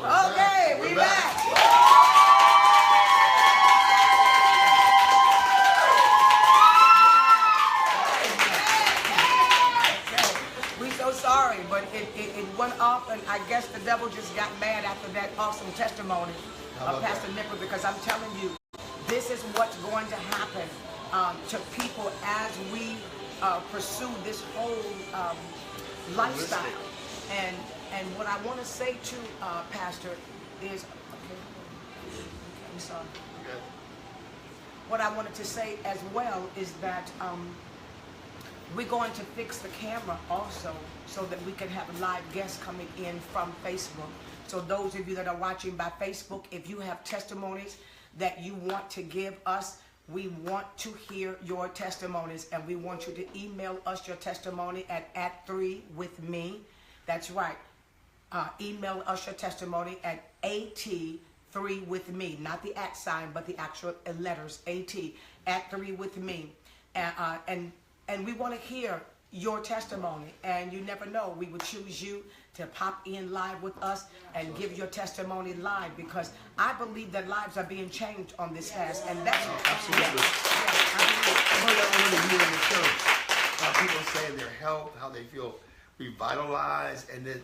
Okay, we back. We so sorry, but it went off, and I guess the devil just got mad after that awesome testimony of Pastor Nipper, because I'm telling you, this is what's going to happen to people as we pursue this whole lifestyle. And what I want to say to Pastor is, okay, I'm sorry. What I wanted to say as well is that we're going to fix the camera also so that we can have live guests coming in from Facebook. So those of you that are watching by Facebook, if you have testimonies that you want to give us, we want to hear your testimonies, and we want you to email us your testimony at 3withme. That's right. Email us your testimony at at3withme, not the @ sign, but the actual letters at 3withme. And we want to hear your testimony, and you never know, we would choose you to pop in live with us and give your testimony live, because I believe that lives are being changed on this fast, and that's absolutely. I want to hear in the church people saying their health, how they feel revitalized, and then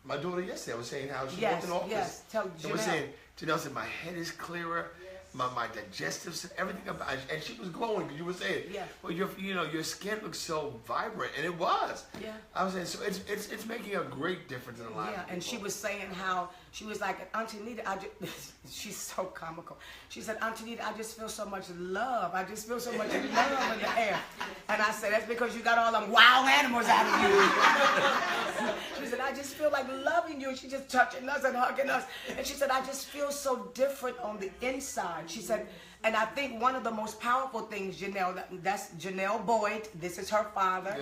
my daughter yesterday was saying how she walked in the office. Yes, tell Janelle. Was saying, Janelle said, my head is clearer. My digestive, everything about it, and she was glowing because you were saying, well, your skin looks so vibrant, and it was. Yeah. I was saying, so it's making a great difference in the lives. Yeah, and she was saying how she was like, Auntie Nita, she's so comical. She said, Auntie Nita, I just feel so much love. I just feel so much love in the air. And I said, that's because you got all them wild animals out of you. She said, I just feel like loving you. And she just touching us and hugging us. And she said, I just feel so different on the inside. She said, and I think one of the most powerful things, Janelle, that's Janelle Boyd. This is her father.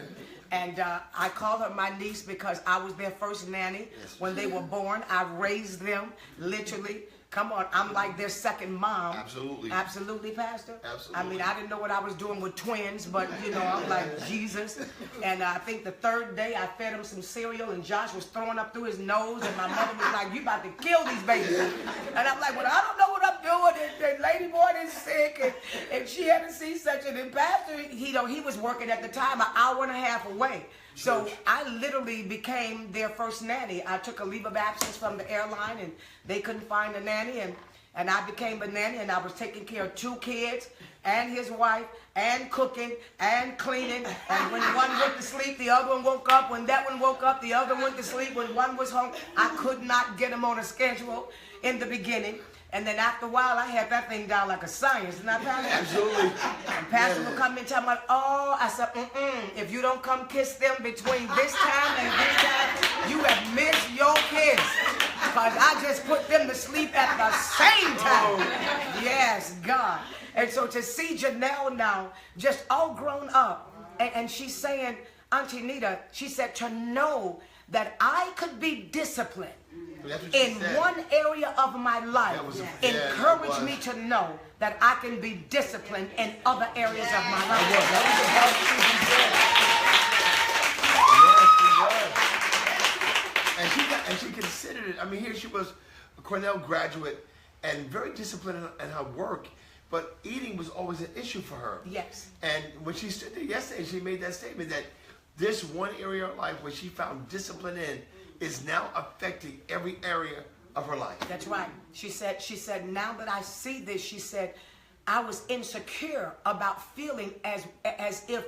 And I call her my niece because I was their first nanny when they were born. I raised them, literally. Come on, I'm like their second mom. Absolutely. Absolutely, Pastor. Absolutely. I mean, I didn't know what I was doing with twins, but, I'm like, Jesus. And I think the third day I fed him some cereal, and Josh was throwing up through his nose, and my mother was like, you about to kill these babies. And I'm like, well, I don't know what I'm doing. And Lady Boyd is sick, and she had a C-section. And Pastor, he was working at the time an hour and a half away. So I literally became their first nanny. I took a leave of absence from the airline, and they couldn't find a nanny, and I became a nanny, and I was taking care of 2 kids and his wife, and cooking and cleaning. And when one went to sleep, the other one woke up. When that one woke up, the other went to sleep. When one was home, I could not get them on a schedule in the beginning. And then after a while, I had that thing down like a science. Isn't that, Pastor? Absolutely. And Pastor would come in and tell me, oh, I said, if you don't come kiss them between this time and this time, you have missed your kiss. Because I just put them to sleep at the same time. Oh. Yes, God. And so to see Janelle now, just all grown up, and she's saying, Auntie Nita, she said, to know that I could be disciplined in one area of my life encouraged me to know that I can be disciplined in other areas of my life. And she considered it. I mean, here she was, a Cornell graduate, and very disciplined in her work, but eating was always an issue for her. Yes. And when she stood there yesterday, she made that statement that this one area of life where she found discipline in is now affecting every area of her life. That's right. She said, now that I see this, she said, I was insecure about feeling as if,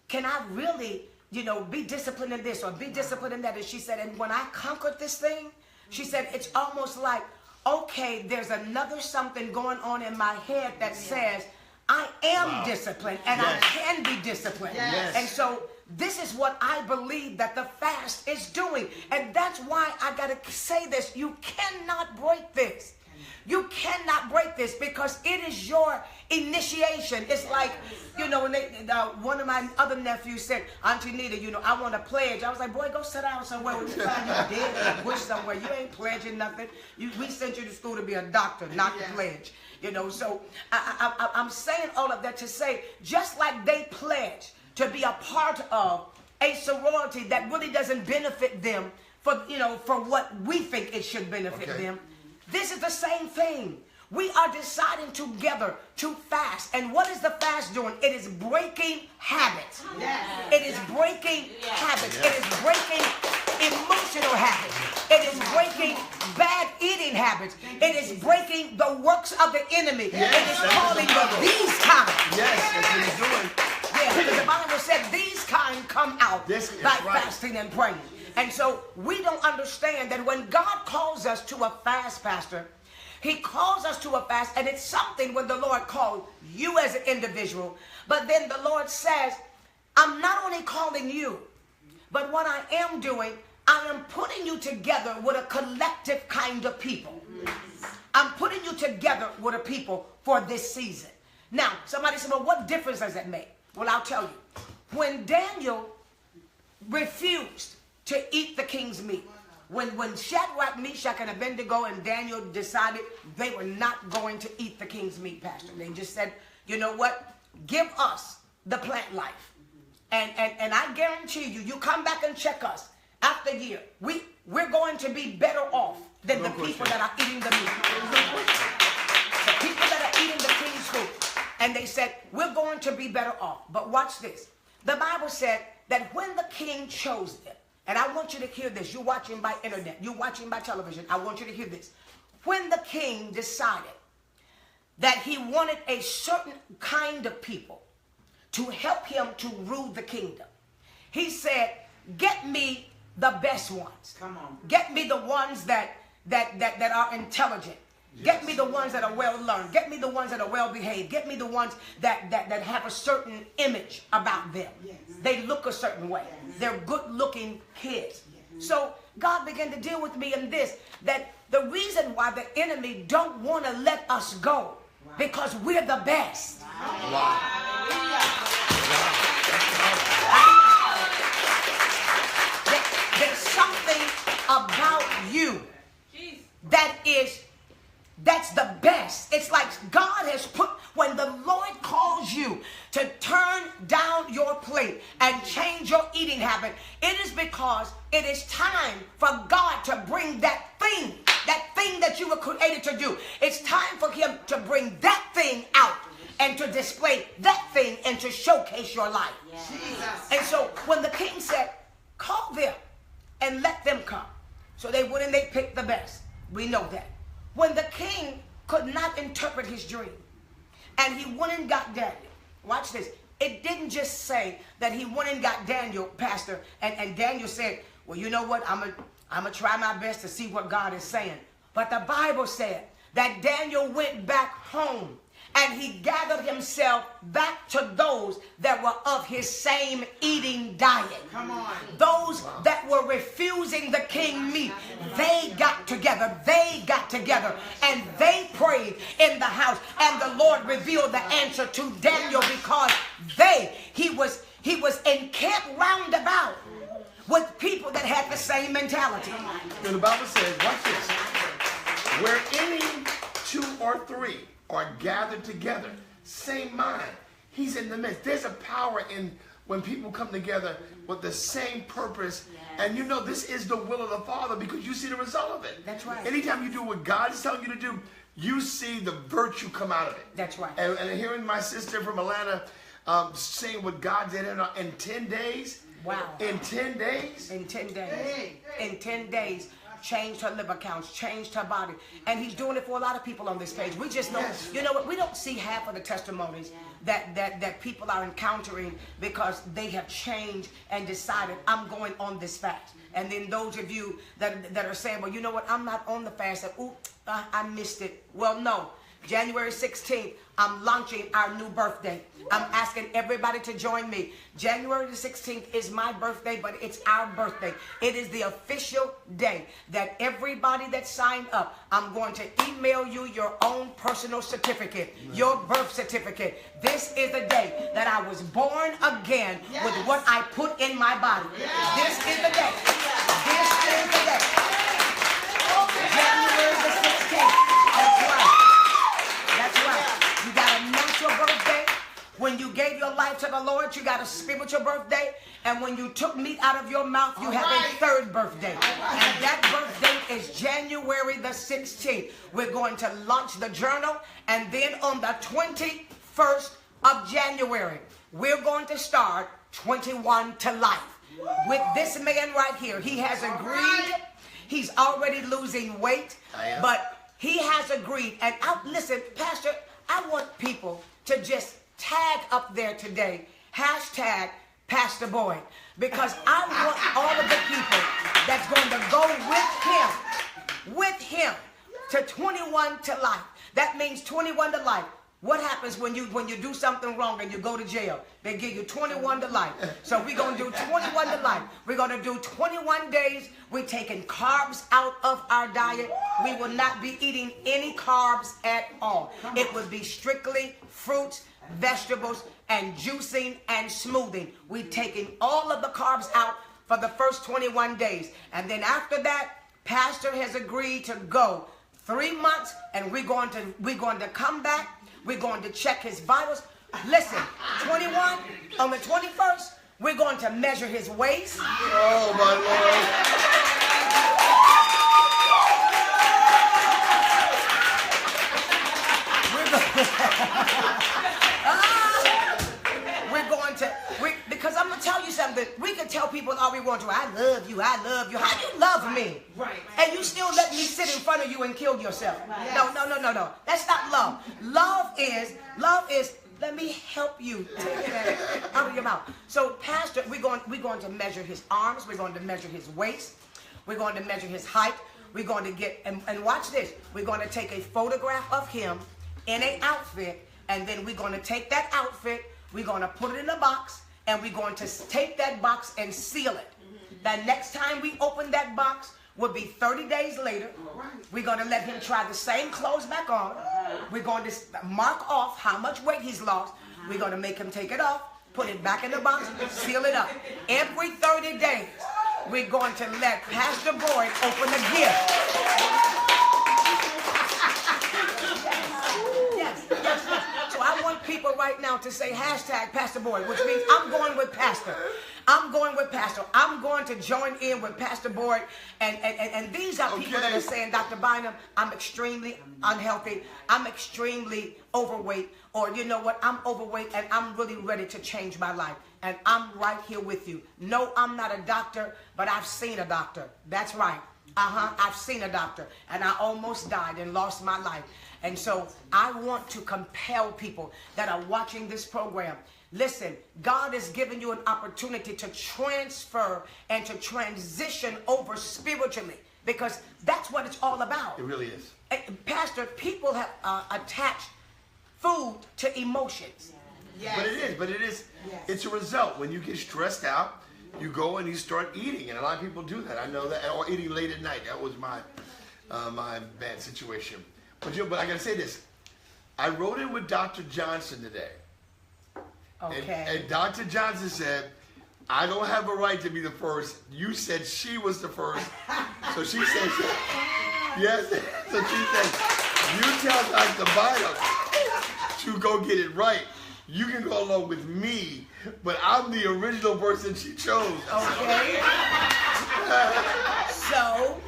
can I really, be disciplined in this or be disciplined in that? And she said, and when I conquered this thing, she said, it's almost like, okay, there's another something going on in my head that says, I am disciplined and I can be disciplined. Yes. And so this is what I believe that the fast is doing. And that's why I got to say this. You cannot break this. You cannot break this because it is your initiation. It's like, when one of my other nephews said, Auntie Nita, I want to pledge. I was like, boy, go sit down somewhere. When you find you dead in the bush somewhere, you ain't pledging nothing. We sent you to school to be a doctor, not to pledge. So I'm saying all of that to say, just like they pledge to be a part of a sorority that really doesn't benefit them for what we think it should benefit them. This is the same thing. We are deciding together to fast. And what is the fast doing? It is breaking habits. Yes. It is breaking habits. Yes. It is breaking emotional habits. It is breaking bad eating habits. It is breaking the works of the enemy. Yes. It is calling these kind. Yes, that's what he's doing. Yeah, because the Bible said these kind come out by fasting and praying. And so we don't understand that when God calls us to a fast, Pastor, he calls us to a fast, and it's something when the Lord called you as an individual, but then the Lord says, I'm not only calling you, but what I am doing, I am putting you together with a collective kind of people. I'm putting you together with a people for this season. Now, somebody said, well, what difference does that make? Well, I'll tell you. When Daniel refused to eat the king's meat, when Shadrach, Meshach, and Abednego and Daniel decided they were not going to eat the king's meat, Pastor, they just said, you know what? Give us the plant life. And I guarantee you, you come back and check us after a year, we're going to be better off than the people that are eating the meat. The people that are eating the king's food. And they said, we're going to be better off. But watch this. The Bible said that when the king chose them, and I want you to hear this. You're watching by internet. You're watching by television. I want you to hear this. When the king decided that he wanted a certain kind of people to help him to rule the kingdom, he said, get me the best ones. Come on. Get me the ones that are intelligent. Yes. Get me the ones that are well learned. Get me the ones that are well behaved. Get me the ones that have a certain image about them. Yes. They look a certain way. Yes. They're good looking kids. Yes. So God began to deal with me in this, that the reason why the enemy don't want to let us go, because we're the best. Wow. There's something about you that's the best. It's like God has put, when the Lord calls you to turn down your plate and change your eating habit, it is because it is time for God to bring that thing that you were created to do. It's time for him to bring that thing out and to display that thing and to showcase your life. Yes. And so when the king said, call them and let them come. So they went and they picked the best. We know that. When the king could not interpret his dream, and he went and got Daniel. Watch this. It didn't just say that he went and got Daniel, Pastor, and Daniel said, well, you know what? I'm gonna try my best to see what God is saying. But the Bible said that Daniel went back home, and he gathered himself back to those that were of his same eating diet. Come on. Those that were refusing the king meat, they got together. They got together and they prayed in the house. And the Lord revealed the answer to Daniel, because he was encamped round about with people that had the same mentality. And the Bible says, watch this, where any two or three are gathered together, same mind, he's in the midst. There's a power in when people come together with the same purpose. Yes. And you know this is the will of the Father, because you see the result of it. That's right. Anytime you do what God is telling you to do, you see the virtue come out of it. That's right. And hearing my sister from Atlanta saying what God did in 10 days. Wow. In 10 days? In 10 days. In 10 days. Changed her liver counts, changed her body. And he's doing it for a lot of people on this page. We just know, you know what, we don't see half of the testimonies that people are encountering because they have changed and decided, I'm going on this fast. And then those of you that are saying, well, you know what, I'm not on the fast. I missed it. Well, no. January 16th, I'm launching our new birthday. I'm asking everybody to join me. January the 16th is my birthday, but it's our birthday. It is the official day that everybody that signed up, I'm going to email you your own personal certificate, your birth certificate. This is the day that I was born again with what I put in my body. This is the day. This is the day. January the 16th. That's right. That's right. You got a natural birthday. When you gave your life to the Lord, you got a spiritual birthday. And when you took meat out of your mouth, you have a third birthday. And that birthday is January the 16th. We're going to launch the journal. And then on the 21st of January, we're going to start 21 to Life. With this man right here, he has agreed. He's already losing weight. But he has agreed. And listen, Pastor, I want people to just tag up there today, hashtag Pastor Boyd, because I want all of the people that's going to go with him to 21 to Life. That means 21 to Life. What happens when you do something wrong and you go to jail? They give you 21 to Life. So we're going to do 21 to Life. We're going to do 21 days. We're taking carbs out of our diet. We will not be eating any carbs at all. It will be strictly fruits, vegetables, and juicing and smoothing. We're taking all of the carbs out for the first 21 days. And then after that, Pastor has agreed to go 3 months, and we're going to come back. We're going to check his vitals. Listen, 21, on the 21st, we're going to measure his waist. Oh, my Lord. Because I'm going to tell you something. We can tell people all we want to. I love you. I love you. How do you love me? Right. And you still let me sit in front of you and kill yourself. Right. No. That's not love. Love is, let me help you take it out of your mouth. So, Pastor, we're going to measure his arms. We're going to measure his waist. We're going to measure his height. We're going to get, and watch this. We're going to take a photograph of him in an outfit, and then we're going to take that outfit, we're going to put it in a box, and we're going to take that box and seal it. The next time we open that box will be 30 days later. We're going to let him try the same clothes back on. We're going to mark off how much weight he's lost. We're going to make him take it off, put it back in the box, seal it up. Every 30 days, we're going to let Pastor Boyd open the gift. Yes. So I want people right now to say hashtag Pastor Boyd, which means I'm going with Pastor. I'm going with Pastor. I'm going to join in with Pastor Boyd. And these are people that are saying, Dr. Bynum, I'm extremely unhealthy. I'm extremely overweight. Or you know what? I'm overweight and I'm really ready to change my life. And I'm right here with you. No, I'm not a doctor, but I've seen a doctor. That's right. I've seen a doctor. And I almost died and lost my life. And so I want to compel people that are watching this program. Listen, God is giving you an opportunity to transfer and to transition over spiritually, because that's what it's all about. It really is. Pastor, people have attached food to emotions. Yes. But it is. Yes. It's a result. When you get stressed out, you go and you start eating, and a lot of people do that. I know that, or eating late at night. That was my bad situation. But I gotta say this. I wrote it with Dr. Johnson today. Okay. And Dr. Johnson said, I don't have a right to be the first. You said she was the first. So she said, yes. So she said, you tell Dr. Bynum to go get it right. You can go along with me, but I'm the original person she chose. Okay. So,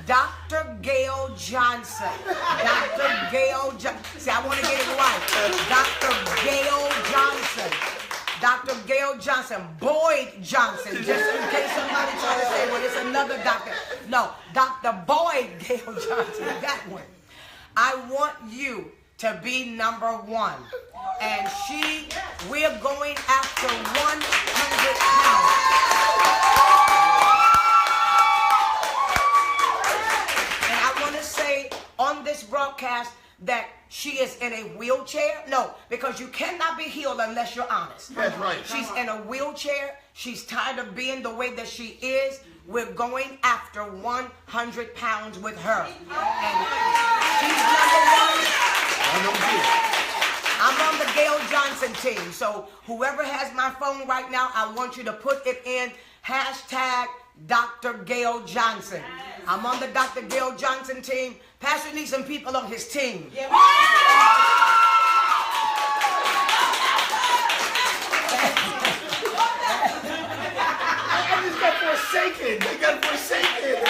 Dr. Gail Johnson. Dr. Gail Johnson. See, I want to get it right. Dr. Gail Johnson. Dr. Gail Johnson. Boyd Johnson. Just in case somebody tries to say, well, it's another doctor. No, Dr. Boyd Gail Johnson. That one. I want you to be number one. And we're going after 100 pounds. Say on this broadcast that she is in a wheelchair? No, because you cannot be healed unless you're honest. That's right. She's in a wheelchair. She's tired of being the way that she is. We're going after 100 pounds with her. And she's number one. I'm on the Gail Johnson team. So whoever has my phone right now, I want you to put it in hashtag Dr. Gail Johnson. I'm on the Dr. Gail Johnson team. Pastor needs some people on his team. Yeah. forsaken. They got forsaken.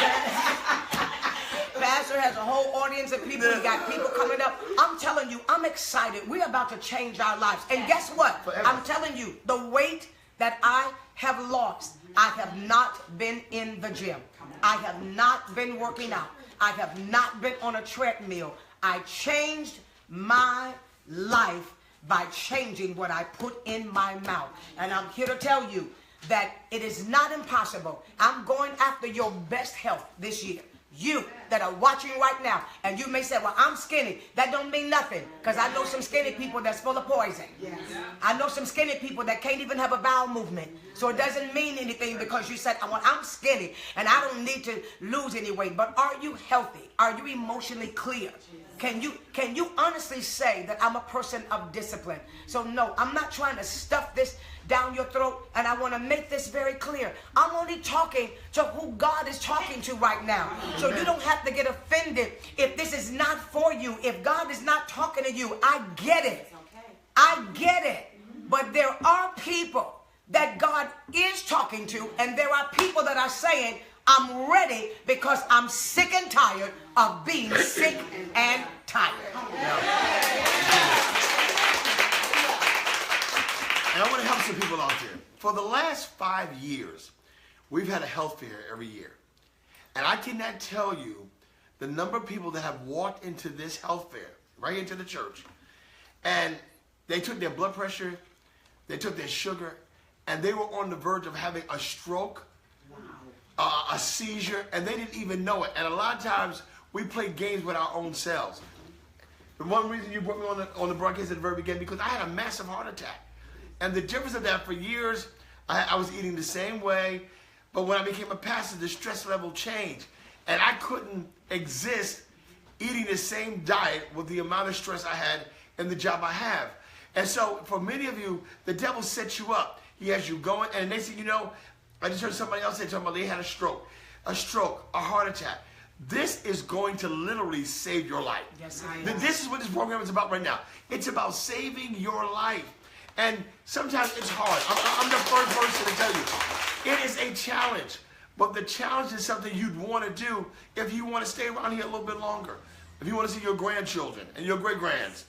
Pastor has a whole audience of people. We got people coming up. I'm telling you, I'm excited. We're about to change our lives. And guess what? Forever. I'm telling you, the weight that I have lost, I have not been in the gym. I have not been working out. I have not been on a treadmill. I changed my life by changing what I put in my mouth. And I'm here to tell you that it is not impossible. I'm going after your best health this year. You that are watching right now, and you may say, well, I'm skinny. That don't mean nothing, because I know some skinny people that's full of poison. Yes. I know some skinny people that can't even have a bowel movement. So it doesn't mean anything because you said, well, I'm skinny and I don't need to lose any weight. But are you healthy? Are you emotionally clear? Can you honestly say that I'm a person of discipline? So no, I'm not trying to stuff this down your throat, and I want to make this very clear. I'm only talking to who God is talking to right now. So you don't have to get offended if this is not for you. If God is not talking to you, I get it. I get it. But there are people that God is talking to, and there are people that are saying, I'm ready because I'm sick and tired of being sick and tired. And I want to help some people out there. For the last 5 years, we've had a health fair every year. And I cannot tell you the number of people that have walked into this health fair, right into the church, and they took their blood pressure, they took their sugar, and they were on the verge of having a stroke, a seizure, and they didn't even know it. And a lot of times, we play games with our own selves. The one reason you brought me on the broadcast at the very beginning, because I had a massive heart attack. And the difference of that, for years, I was eating the same way, but when I became a pastor, the stress level changed. And I couldn't exist eating the same diet with the amount of stress I had in the job I have. And so, for many of you, the devil sets you up. He has you going, and they say, you know, I just heard somebody else say, talking about they had a stroke, a heart attack. This is going to literally save your life. Yes, I am. This is what this program is about right now. It's about saving your life. And sometimes it's hard. I'm the first person to tell you. It is a challenge. But the challenge is something you'd want to do if you want to stay around here a little bit longer. If you want to see your grandchildren and your great-grands.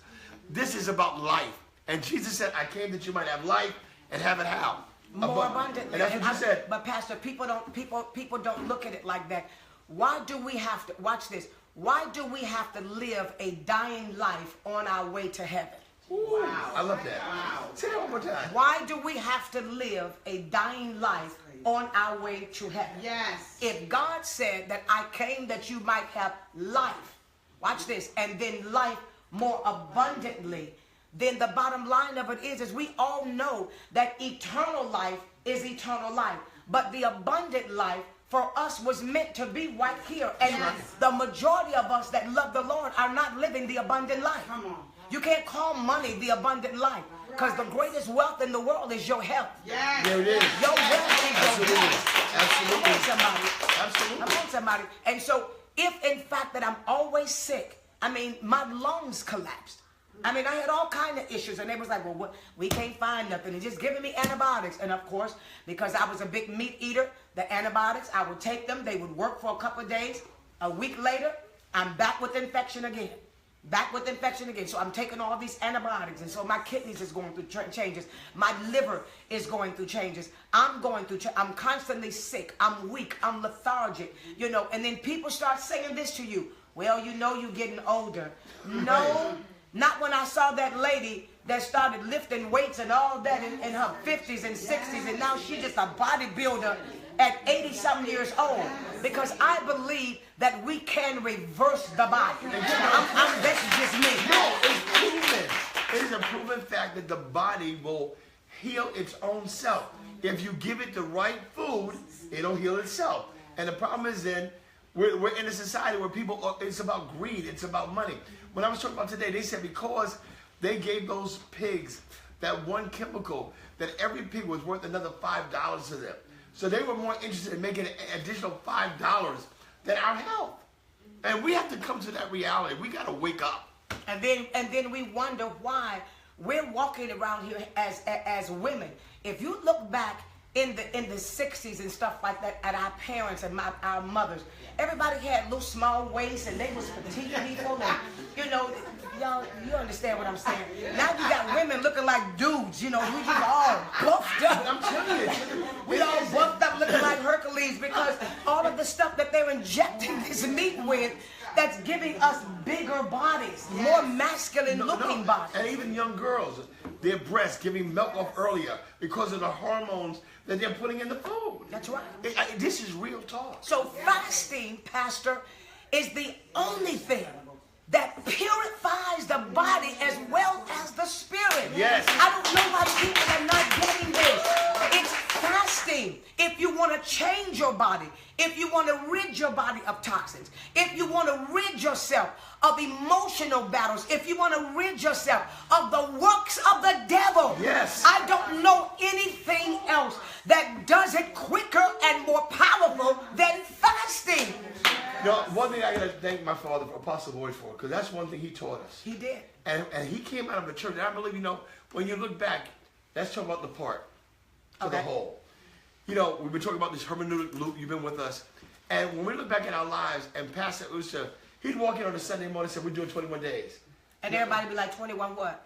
This is about life. And Jesus said, I came that you might have life and have it how? More abundantly. And that's what you said. But Pastor, people don't look at it like that. Why do we have to, watch this, why do we have to live a dying life on our way to heaven? Wow. I love that. Wow. Say that one more time. Why do we have to live a dying life on our way to heaven? Yes. If God said that I came that you might have life, watch this, and then life more abundantly, then the bottom line of it is we all know that eternal life is eternal life. But the abundant life for us was meant to be right here. And the majority of us that love the Lord are not living the abundant life. Come on. You can't call money the abundant life, because the greatest wealth in the world is your health. Yes. There it is. Your wealth is your health. Absolutely. Come on, somebody. Absolutely. Come on, somebody. And so, if in fact that I'm always sick, I mean, my lungs collapsed. I mean, I had all kinds of issues, and they was like, well, what? We can't find nothing, and just giving me antibiotics. And of course, because I was a big meat eater, the antibiotics, I would take them. They would work for a couple of days. A week later, I'm back with infection again. So I'm taking all these antibiotics, and so my kidneys is going through changes. My liver is going through changes. I'm constantly sick. I'm weak. I'm lethargic, you know. And then people start saying this to you. Well, you know you're getting older. No, not when I saw that lady that started lifting weights and all that in her 50s and 60s, and now she's just a bodybuilder at 80-something years old. Because I believe that we can reverse the body. That's just me. No, it's proven. It is a proven fact that the body will heal its own self. If you give it the right food, it'll heal itself. And the problem is then, we're in a society where people, it's about greed, it's about money. When I was talking about today, they said because they gave those pigs that one chemical, that every pig was worth another $5 to them. So they were more interested in making an additional $5 than our health. And we have to come to that reality. We got to wake up. And then we wonder why we're walking around here as women. If you look back in the 60s and stuff like that, at our parents and our mothers, everybody had little small waists and they was petite people, and y'all, you understand what I'm saying? Now you got women looking like dudes, we just all buffed up. I'm telling you. We all buffed up looking like Hercules because all of the stuff that they're injecting this meat with, that's giving us bigger bodies, more masculine looking bodies. And even young girls, their breasts giving milk off earlier because of the hormones that they're putting in the food. That's right. This is real talk. So fasting, Pastor, is the only thing that purifies the body as well as the spirit. Yes. I don't know why people are not getting this. It's fasting. If you want to change your body, if you want to rid your body of toxins, if you want to rid yourself of emotional battles, if you want to rid yourself of the works of the devil. Yes. I don't know anything else that does it quicker and more powerful than fasting. One thing I got to thank my father, Apostle Boyd, for, because that's one thing he taught us. He did. And he came out of the church. And I believe, when you look back, let's talk about the part to the whole. We've been talking about this hermeneutic loop. You've been with us. And when we look back at our lives, and Pastor he'd walk in on a Sunday morning and say, we're doing 21 days. And everybody be like, 21 what?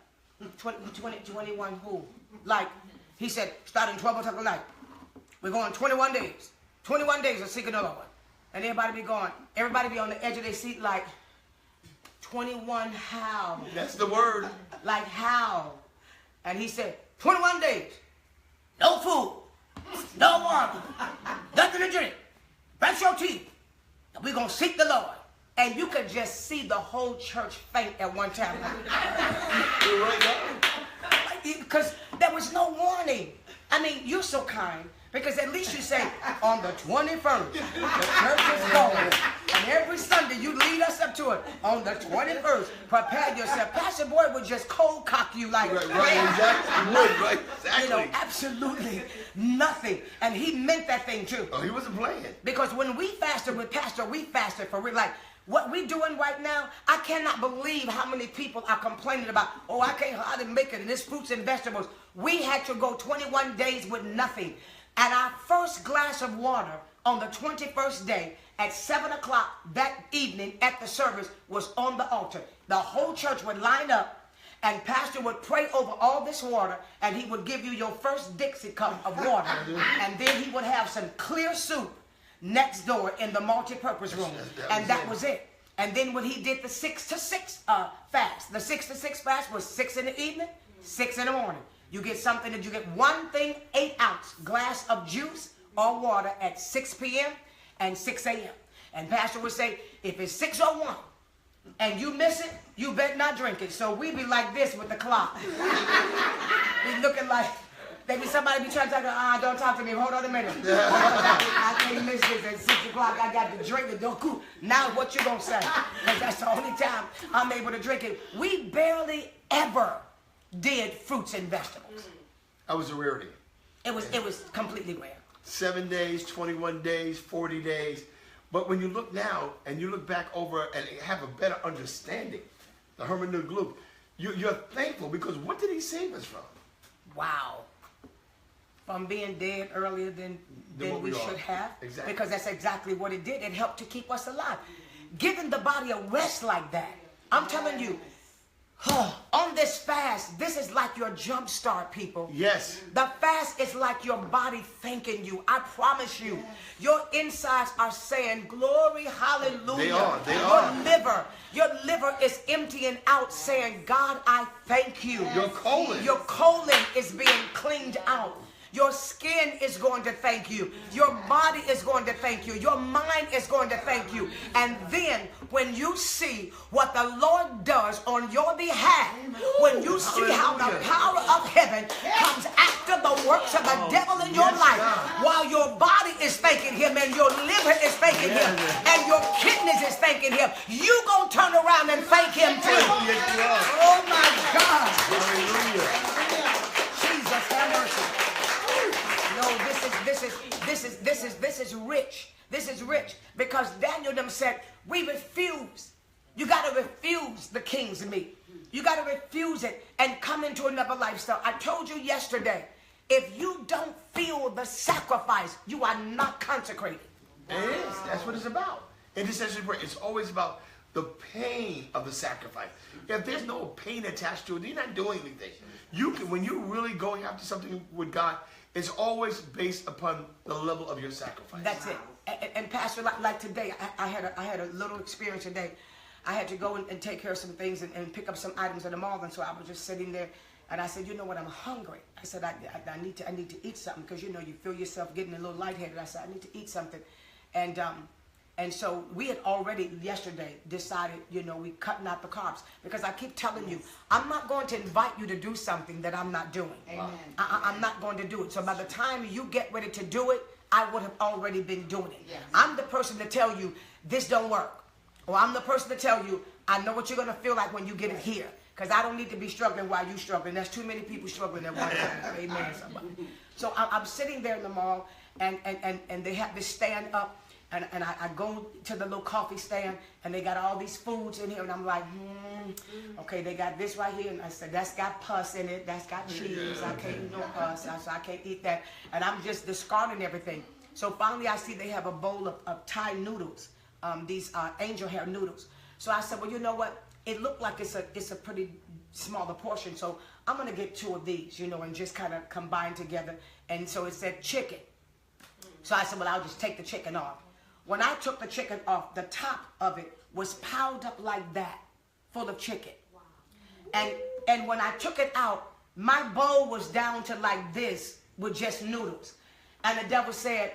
21 who? Like, he said, starting 12 o'clock at night. We're going 21 days. 21 days of seeking the Lord. And everybody be on the edge of their seat like, 21 how? That's the word. Like how? And he said, 21 days. No food. No water. Nothing to drink. Brush your teeth. And we're going to seek the Lord. And you could just see the whole church faint at one time. You're right now. Because there was no warning. I mean, you're so kind. Because at least you say, on the 21st, the church is going. And every Sunday you lead us up to it. On the 21st, prepare yourself. Pastor Boyd would just cold cock you like, Right, exactly. Absolutely nothing. And he meant that thing too. Oh, he wasn't playing. Because when we fasted with Pastor, we fasted for real. Like, what we're doing right now, I cannot believe how many people are complaining about, I can't hardly make it, and this fruits and vegetables. We had to go 21 days with nothing. And our first glass of water on the 21st day at 7 o'clock that evening at the service was on the altar. The whole church would line up, and Pastor would pray over all this water, and he would give you your first Dixie cup of water. And then he would have some clear soup next door in the multi-purpose room. And that was it. And then when he did the 6 to 6 fast, the 6 to 6 fast was 6 in the evening, 6 in the morning. You get something that you get one thing, 8-ounce glass of juice or water at 6 p.m. and 6 a.m. And Pastor would say, if it's 6:01 and you miss it, you better not drink it. So we be like this with the clock. We looking like, maybe somebody be trying to talk, don't talk to me, hold on a minute. I can't miss this at 6 o'clock, I got to drink it, don't cool. Now what you gonna say? Because that's the only time I'm able to drink it. We barely ever did fruits and vegetables. That was a rarity. It was completely rare. 7 days, 21 days, 40 days. But when you look now and you look back over and have a better understanding, the hermeneutic loop, you're thankful because what did he save us from? Wow. From being dead earlier than we should have. Exactly. Because that's exactly what it did. It helped to keep us alive. Giving the body a rest like that. I'm telling you, on this fast, this is like your jump start, people. Yes. The fast is like your body thanking you. I promise you. Your insides are saying, glory, hallelujah. They are. Your liver is emptying out saying, God, I thank you. Your colon is being cleaned out. Your skin is going to thank you. Your body is going to thank you. Your mind is going to thank you. And then when you see what the Lord does on your behalf, when you see how the power of heaven comes after the works of the devil in your life, while your body is thanking him and your liver is thanking him and your kidneys is thanking him, you gonna turn around and thank him too. Oh my God. Hallelujah. Jesus, have mercy. No, this is rich. This is rich because Daniel them said, we refuse. You got to refuse the king's meat. You got to refuse it and come into another lifestyle. I told you yesterday, If you don't feel the sacrifice, you are not consecrated. It is. That's what it's about. Intercessory prayer. It's always about the pain of the sacrifice. If there's no pain attached to it, you're not doing anything. You can, when you're really going after something with God, it's always based upon the level of your sacrifice. That's it. And Pastor, like today, I had a little experience today. I had to go and take care of some things and pick up some items at the mall, and so I was just sitting there, and I said, you know what, I'm hungry. I said, I need to eat something, because you know you feel yourself getting a little lightheaded. I said, I need to eat something, and so we had already yesterday decided, you know, we cutting out the carbs, because I keep telling you, I'm not going to invite you to do something that I'm not doing. Amen. I'm not going to do it. So by the time you get ready to do it, I would have already been doing it. Yes. I'm the person to tell you this don't work. Or I'm the person to tell you, I know what you're going to feel like when you get it here. Because I don't need to be struggling while you're struggling. There's too many people struggling at one time. Amen, somebody. So I'm sitting there in the mall, and they have this stand up. And I go to the little coffee stand, and they got all these foods in here. And I'm like, okay, they got this right here. And I said, that's got pus in it. That's got cheese. I can't eat no pus. I can't eat that. And I'm just discarding everything. So finally I see they have a bowl of Thai noodles, these angel hair noodles. So I said, well, you know what? It looked like it's a pretty smaller portion. So I'm going to get 2 of these, you know, and just kind of combine together. And so it said chicken. So I said, well, I'll just take the chicken off. When I took the chicken off, the top of it was piled up like that, full of chicken. Wow. And when I took it out, my bowl was down to like this with just noodles. And the devil said,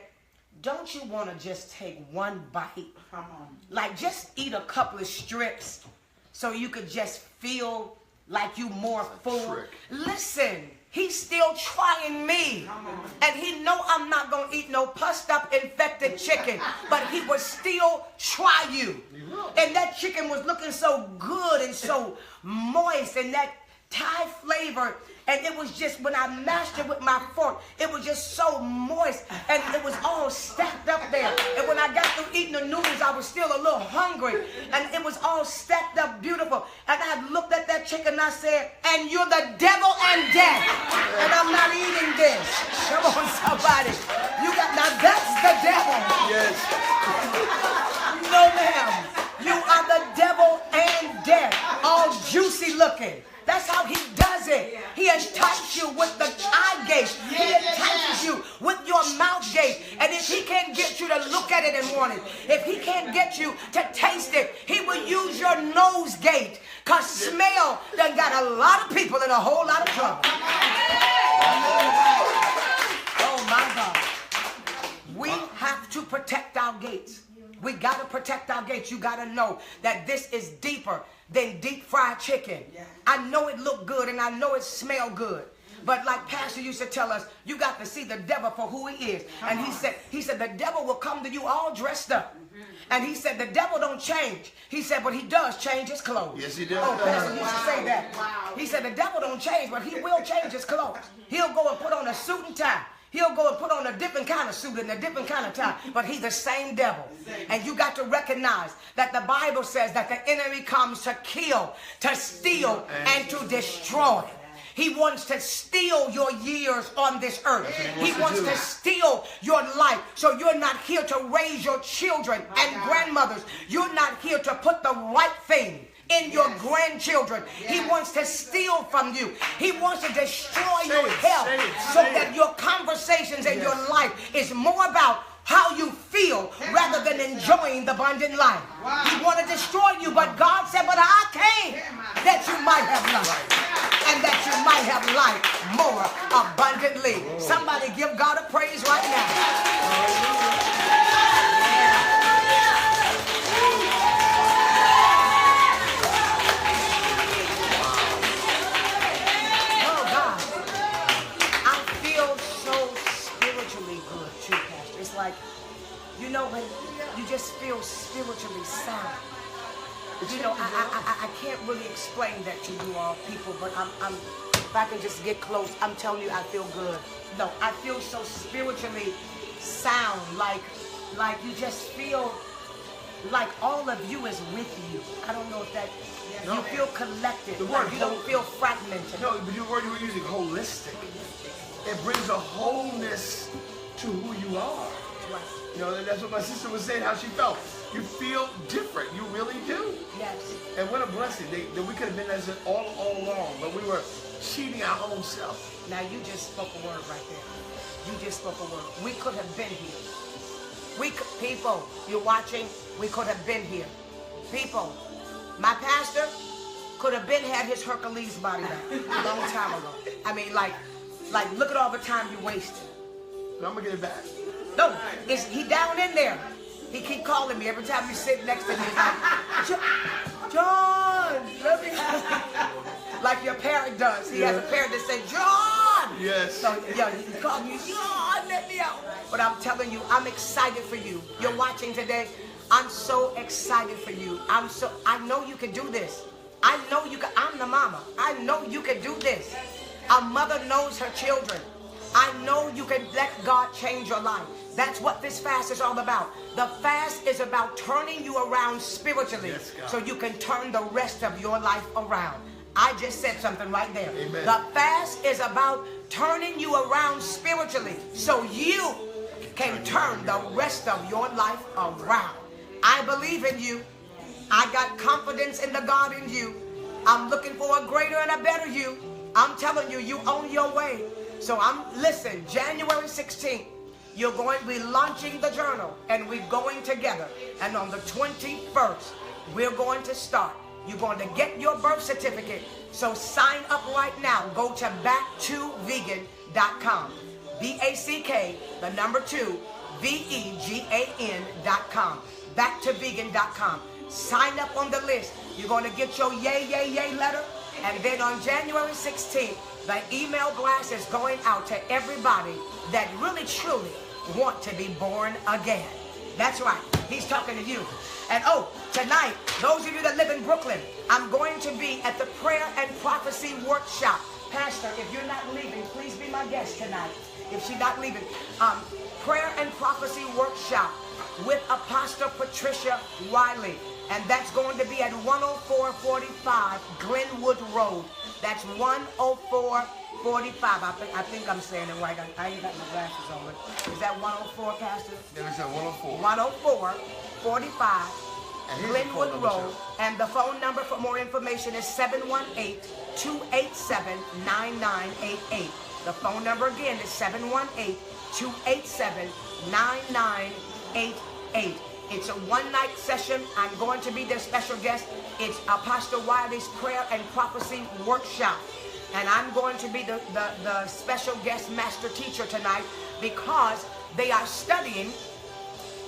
don't you want to just take one bite? Come on. Like just eat a couple of strips so you could just feel like you more full. Listen. He's still trying me. And he know I'm not going to eat no pussed up infected chicken. But he would still try you. And that chicken was looking so good and so moist. And that Thai flavor. And it was just, when I mashed it with my fork, it was just so moist. And it was all stacked up there. And when I got through eating the noodles, I was still a little hungry. And it was all stacked up beautiful. And I looked at that chicken and I said, and you're the devil and death. And I'm not eating this. Come on, somebody. You got, now that's the devil. Yes. No, ma'am. You are the devil and death. All juicy looking. That's how he does it. He entices you with the eye gate. He entices you with your mouth gate. And if he can't get you to look at it and want it, if he can't get you to taste it, he will use your nose gate. Because smell done got a lot of people in a whole lot of trouble. Oh my God. We have to protect our gates. We got to protect our gates. You got to know that this is deeper than deep fried chicken. I know it look good and I know it smell good. But like Pastor used to tell us, you got to see the devil for who he is. And he said the devil will come to you all dressed up. And he said the devil don't change. He said, but he does change his clothes. Yes, he does. Oh, Pastor used to say that. He said the devil don't change, but he will change his clothes. He'll go and put on a suit and tie. He'll go and put on a different kind of suit and a different kind of tie, but he's the same devil. And you got to recognize that the Bible says that the enemy comes to kill, to steal, and to destroy. He wants to steal your years on this earth. He wants to steal your life. So you're not here to raise your children and grandmothers. You're not here to put the right thing in your grandchildren. He wants to steal from you. He wants to destroy your health so that your conversations and your life is more about how you feel rather than enjoying the abundant life. He want to destroy you, but God said, but I came that you might have life, and that you might have life more abundantly. Somebody give God a praise right now. You know, when you just feel spiritually sound. You know, I can't really explain that to you all people, but if I can just get close, I'm telling you, I feel good. No, I feel so spiritually sound, like you just feel like all of you is with you. I don't know if that, No. you feel collected. The word You don't feel fragmented. No, but the word you were using, holistic. It brings a wholeness to who you are. You know, that's what my sister was saying, how she felt. You feel different. You really do. Yes. And what a blessing that we could have been as it all along, but we were cheating our own self. Now you just spoke a word right there. You just spoke a word. We could have been here. People, you're watching, we could have been here. People, my pastor could have been had his Hercules body back a long time ago. I mean, like, look at all the time you wasted. But I'm gonna get it back. No, he down in there. He keep calling me every time you sit next to me. He's like, John, let me. Like your parent does. He has a parent that says, John. Yes. So yeah, he called me, John, let me out. But I'm telling you, I'm excited for you. You're watching today. I'm so excited for you. I know you can do this. I know you can. I'm the mama. I know you can do this. A mother knows her children. I know you can let God change your life. That's what this fast is all about. The fast is about turning you around spiritually, yes, so you can turn the rest of your life around. I just said something right there. Amen. The fast is about turning you around spiritually, so you can turn the rest of your life around. I believe in you. I got confidence in the God in you. I'm looking for a greater and a better you. I'm telling you, you own your way. So listen, January 16th, you're going to be launching the journal, and we're going together. And on the 21st, we're going to start. You're going to get your birth certificate. So sign up right now. Go to back2vegan.com. BACK, 2VEGAN.com. Back2vegan.com. Sign up on the list. You're going to get your yay letter. And then on January 16th, the email blast is going out to everybody that really, truly want to be born again. That's right. He's talking to you. And tonight, those of you that live in Brooklyn, I'm going to be at the Prayer and Prophecy Workshop. Pastor, if you're not leaving, please be my guest tonight. If she's not leaving. Prayer and Prophecy Workshop with Apostle Patricia Riley. And that's going to be at 10445 Glenwood Road. That's 10445. I think I'm saying it right. I ain't got my glasses on. Is that 104, Pastor? There is a 104. 10445 Glenwood Road. And the phone number for more information is 718-287-9988. The phone number again is 718-287-9988. It's a one-night session. I'm going to be their special guest. It's Apostle Wiley's Prayer and Prophecy Workshop. And I'm going to be the special guest master teacher tonight, because they are studying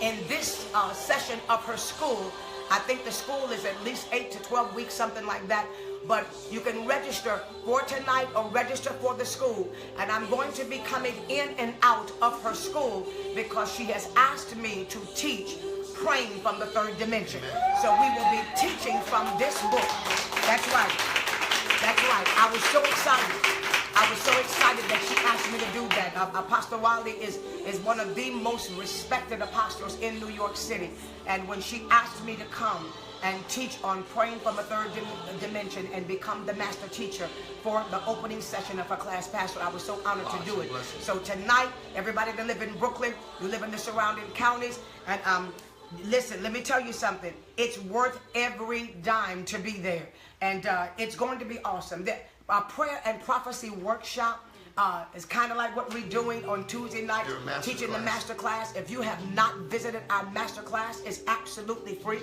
in this session of her school. I think the school is at least 8 to 12 weeks, something like that. But you can register for tonight or register for the school. And I'm going to be coming in and out of her school because she has asked me to teach Praying from the Third Dimension. So we will be teaching from this book. That's right. That's right. I was so excited. I was so excited that she asked me to do that. Apostle Wiley is one of the most respected apostles in New York City. And when she asked me to come and teach on Praying from the Third Dimension and become the master teacher for the opening session of her class, Pastor, I was so honored to do it. So tonight, everybody that live in Brooklyn, you live in the surrounding counties, and listen, let me tell you something. It's worth every dime to be there. And it's going to be awesome. Our Prayer and Prophecy Workshop is kind of like what we're doing on Tuesday night, teaching the master class. If you have not visited our master class, it's absolutely free.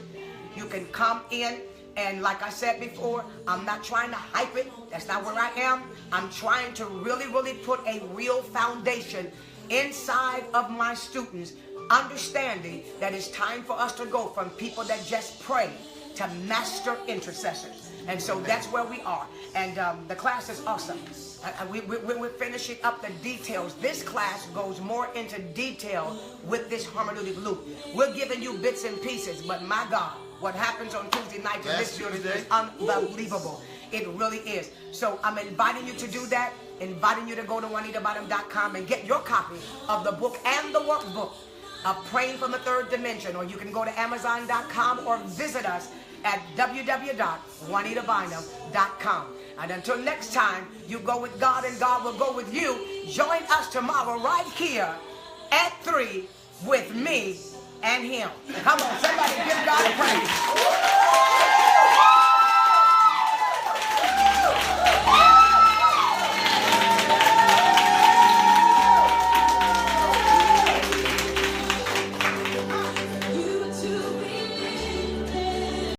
You can come in, and like I said before, I'm not trying to hype it. That's not where I am. I'm trying to really, really put a real foundation inside of my students, understanding that it's time for us to go from people that just pray to master intercessors. And so that's where we are. And the class is awesome. We're finishing up the details. This class goes more into detail with this hermeneutic loop. We're giving you bits and pieces, but my God, what happens on Tuesday nights in this building is unbelievable. It really is. So I'm inviting you to do that, inviting you to go to JuanitaBynum.com and get your copy of the book and the workbook. of Praying from the Third Dimension, or you can go to Amazon.com or visit us at www.JuanitaBynum.com. And until next time, you go with God and God will go with you. Join us tomorrow right here at 3 with me and him. Come on, somebody give God praise.